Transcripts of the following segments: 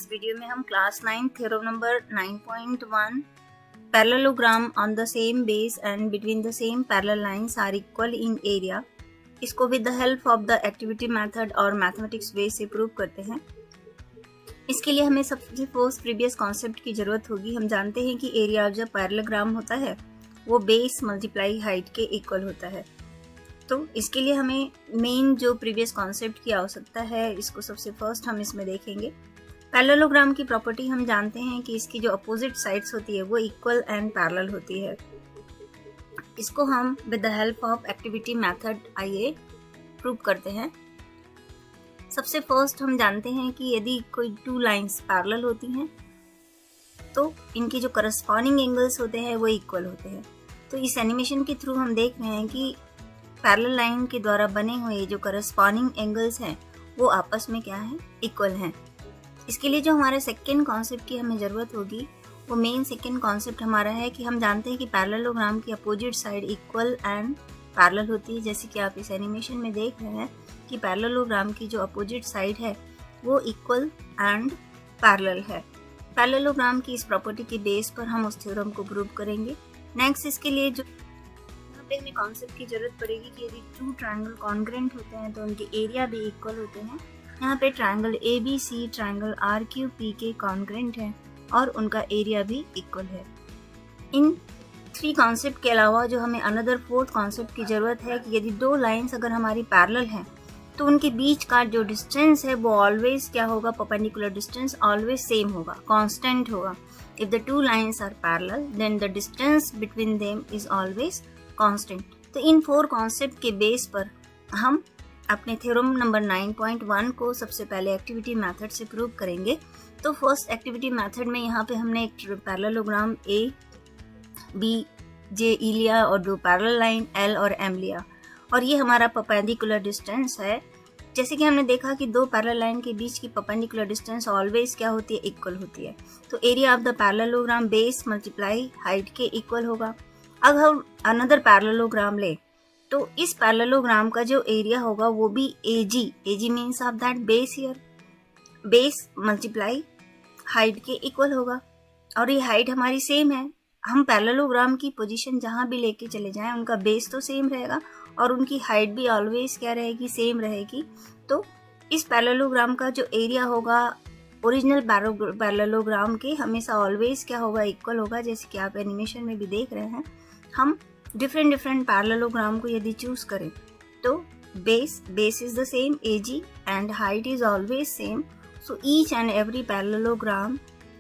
इस वीडियो में हम class 9 theorem number 9.1 parallelogram on the same base and between the same parallel lines are equal in area, इसको with the help of the activity method और mathematics way से prove करते हैं। इसके लिए हमें सबसे फर्स्ट प्रीवियस कॉन्सेप्ट की जरूरत होगी। हम जानते हैं कि एरिया ऑफ जब पैरेललोग्राम होता है वो बेस मल्टीप्लाई हाइट के इक्वल होता है। तो इसके लिए हमें मेन जो प्रीवियस कॉन्सेप्ट की आवश्यकता है, इसको सबसे फर्स्ट हम इसमें देखेंगे। पैरेललोग्राम की प्रॉपर्टी हम जानते हैं कि इसकी जो अपोजिट साइड्स होती है वो इक्वल एंड पैरेलल होती है। इसको हम with the help of activity method आइए प्रूव करते हैं। सबसे फर्स्ट हम जानते हैं कि यदि कोई टू लाइंस पैरेलल होती हैं तो इनके जो करस्पॉन्डिंग एंगल्स होते हैं वो इक्वल होते हैं। तो इस एनिमेशन के थ्रू हम देख रहे हैं कि पैरेलल लाइन के द्वारा बने हुए जो करस्पॉन्डिंग एंगल्स हैं वो आपस में क्या है, इक्वल हैं। इसके लिए जो हमारे सेकेंड कॉन्सेप्ट की हमें ज़रूरत होगी वो मेन सेकेंड कॉन्सेप्ट हमारा है कि हम जानते हैं कि पैरेललोग्राम की opposite side equal and parallel होती है। जैसे कि आप इस एनिमेशन में देख रहे हैं कि पैरेललोग्राम की जो अपोजिट साइड है वो इक्वल एंड पैरेलल है। पैरेललोग्राम की इस प्रॉपर्टी के बेस पर हम उस थ्योरम को प्रूव करेंगे। नेक्स्ट इसके लिए जो हमें कॉन्सेप्ट की जरूरत पड़ेगी कि यदि टू ट्रायंगल कॉन्ग्रुएंट होते हैं तो उनके एरिया भी इक्वल होते हैं। यहाँ पे triangle ABC triangle RQP congruent है और उनका एरिया भी इक्वल है। इन थ्री कॉन्सेप्ट के अलावा जो हमें अनदर फोर्थ कॉन्सेप्ट की जरूरत है कि यदि दो लाइंस अगर हमारी पैरेलल हैं तो उनके बीच का जो डिस्टेंस है वो ऑलवेज क्या होगा, परपेंडिकुलर डिस्टेंस ऑलवेज सेम होगा, कांस्टेंट होगा। If the two lines are parallel then the distance between them is always constant. तो इन फोर कॉन्सेप्ट के बेस पर हम अपने थ्योरम नंबर 9.1 को सबसे पहले एक्टिविटी मेथड से प्रूव करेंगे। तो फर्स्ट एक्टिविटी मेथड में यहाँ पे हमने एक पैरेललोग्राम ABJ लिया और दो पैरेलल लाइन L और M लिया और ये हमारा परपेंडिकुलर डिस्टेंस है। जैसे कि हमने देखा कि दो पैरेलल लाइन के बीच की परपेंडिकुलर डिस्टेंस ऑलवेज क्या होती है, इक्वल होती है। तो area of the parallelogram base multiply height के इक्वल होगा। अब हम अनदर पैरेललोग्राम ले तो इस पैरेललोग्राम का जो एरिया होगा वो भी AG means of that base here, base multiply height के इक्वल होगा और ये हाइट हमारी सेम है। हम पैरेललोग्राम की पोजीशन जहाँ भी लेके चले जाएं उनका बेस तो सेम रहेगा और उनकी हाइट भी ऑलवेज क्या रहेगी, सेम रहेगी। तो इस पैरेललोग्राम का जो एरिया होगा ओरिजिनल पैरेललोग्राम के हमेशा ऑलवेज क्या होगा, इक्वल होगा। जैसे कि आप एनिमेशन में भी देख रहे हैं, हम डिफरेंट पैरेललोग्राम को यदि चूज करें तो base is the same AG and height is always same. So each and every parallelogram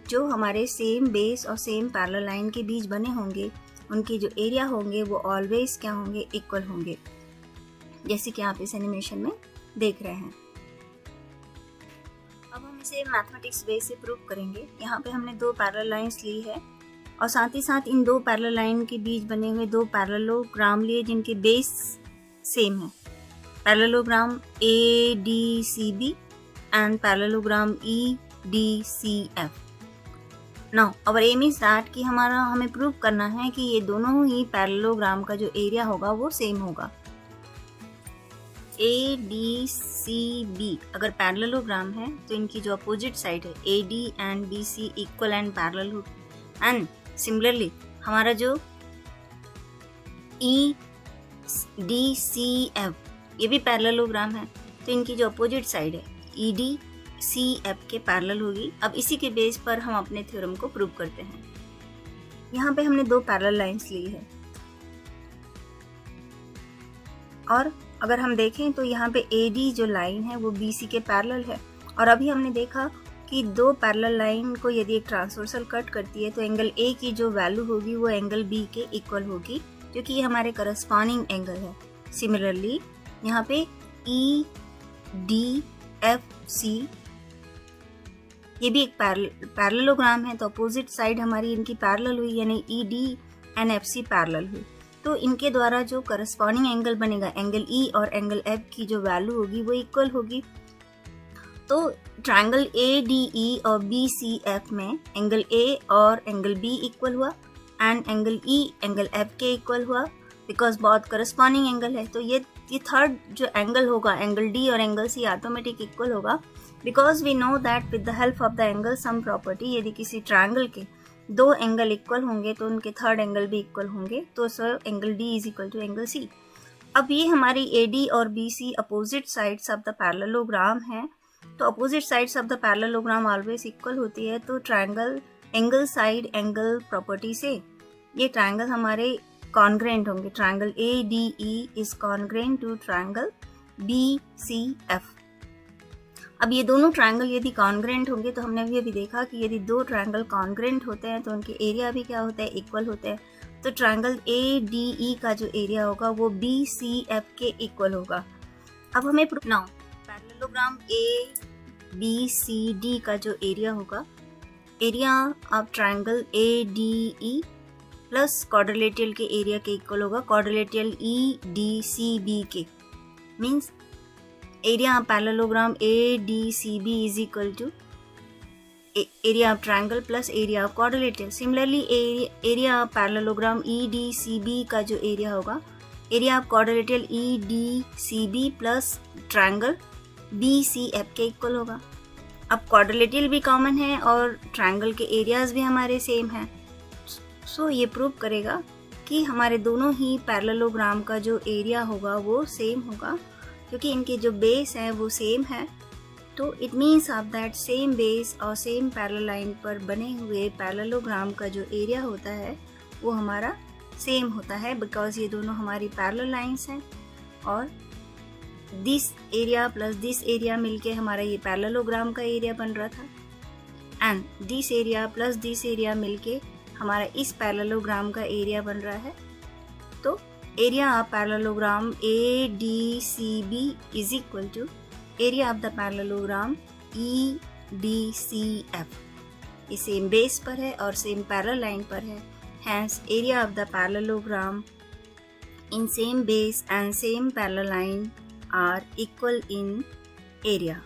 जो हमारे सेम बेस और सेम पैरेलल लाइन के बीच बने होंगे उनके जो एरिया होंगे वो ऑलवेज क्या होंगे, इक्वल होंगे, जैसे कि आप इस एनिमेशन में देख रहे हैं। अब हम इसे मैथमेटिक्स वे से प्रूव करेंगे। यहाँ पे हमने दो पैरेलल लाइंस ली है और साथ ही साथ इन दो पैरेलल लाइन के बीच बने हुए दो पैरेललोग्राम लिए जिनके बेस सेम है। Parallelogram ADCB and parallelogram EDCF। Now our aim is that कि हमें प्रूव करना है कि ये दोनों ही पैरेललोग्राम का जो एरिया होगा वो सेम होगा। ADCB अगर पैरेललोग्राम है तो इनकी जो अपोजिट साइड है AD and BC equal and parallel हो। एंड सिमिलरली हमारा जो EDCF ये भी पैरेललोग्राम है तो इनकी जो अपोजिट साइड है EDCF के पैरेलल होगी। अब इसी के बेस पर हम अपने थ्योरम को प्रूव करते हैं। यहाँ पे हमने दो पैरेलल लाइंस ली है और अगर हम देखें तो यहाँ पे AD जो लाइन है वो BC के पैरेलल है और अभी हमने देखा कि दो पैरेलल लाइन को यदि एक ट्रांसवर्सल कट करती है तो एंगल A की जो वैल्यू होगी वो एंगल B के इक्वल होगी, जो कि ये हमारे करस्पॉन्डिंग एंगल है। सिमिलरली यहाँ पे EDFC ये भी एक पैरेललोग्राम है तो अपोजिट साइड हमारी इनकी पैरेलल हुई, यानी EDNFC पैरेलल हुई। तो इनके द्वारा जो करस्पॉन्डिंग एंगल बनेगा, एंगल E और एंगल F की जो वैल्यू होगी वो इक्वल होगी। तो ट्रायंगल ADE और BCF में एंगल A और एंगल B इक्वल हुआ and angle E angle F के इक्वल हुआ। बिकॉज बहुत करस्पॉन्डिंग एंगल है। तो ये थर्ड जो एंगल होगा, एंगल डी और एंगल सी ऑटोमेटिक इक्वल होगा, because we know that with the help of the angle sum property, यदि किसी ट्रायंगल के दो एंगल इक्वल होंगे तो उनके थर्ड एंगल भी इक्वल होंगे, तो sir angle D is equal to angle C. अब ये हमारी ए डी और B C opposite sides of the parallelogram है, तो opposite sides of the parallelogram always equal होती है, तो triangle angle side angle property से ये ट्रायंगल हमारे कॉन्ग्रेंट होंगे। Triangle A D E is congruent to triangle B C F. अब ये दोनों ट्रायंगल यदि कॉन्ग्रेंट होंगे तो हमने अभी देखा कि यदि दो ट्रायंगल कॉन्ग्रेंट होते हैं तो उनके एरिया भी क्या होता है, इक्वल होते हैं। तो ट्रायंगल ए डी ई का जो एरिया होगा वो बी सी एफ के इक्वल होगा। अब हमें now parallelogram A B C D का जो एरिया होगा, area of triangle A D E plus quadrilateral के एरिया के इक्वल होगा quadrilateral E D C B के। Means area of parallelogram A D C B is equal to area of triangle plus area of quadrilateral। Similarly area of parallelogram EDCB का जो area होगा, area of quadrilateral EDCB plus triangle BCF के equal होगा। अब quadrilateral भी common है और triangle के एरियाज भी हमारे सेम हैं, सो ये प्रूव करेगा कि हमारे दोनों ही पैरेललोग्राम का जो एरिया होगा वो सेम होगा, क्योंकि इनके जो बेस हैं वो सेम है। तो it means of that same base और सेम पैरेलल लाइन पर बने हुए पैरेललोग्राम का जो एरिया होता है वो हमारा सेम होता है, बिकॉज ये दोनों हमारी पैरेलल लाइंस हैं और this area plus this area मिलके हमारा ये पैरेललोग्राम का एरिया बन रहा था, and this area plus this area मिलके हमारा इस पैरेललोग्राम का एरिया बन रहा है। तो area of parallelogram A D C B is equal to area of the parallelogram E D C F. ये सेम बेस पर है और सेम पैरेलल लाइन पर है, hence area of the parallelogram in same base and same parallel line are equal in area।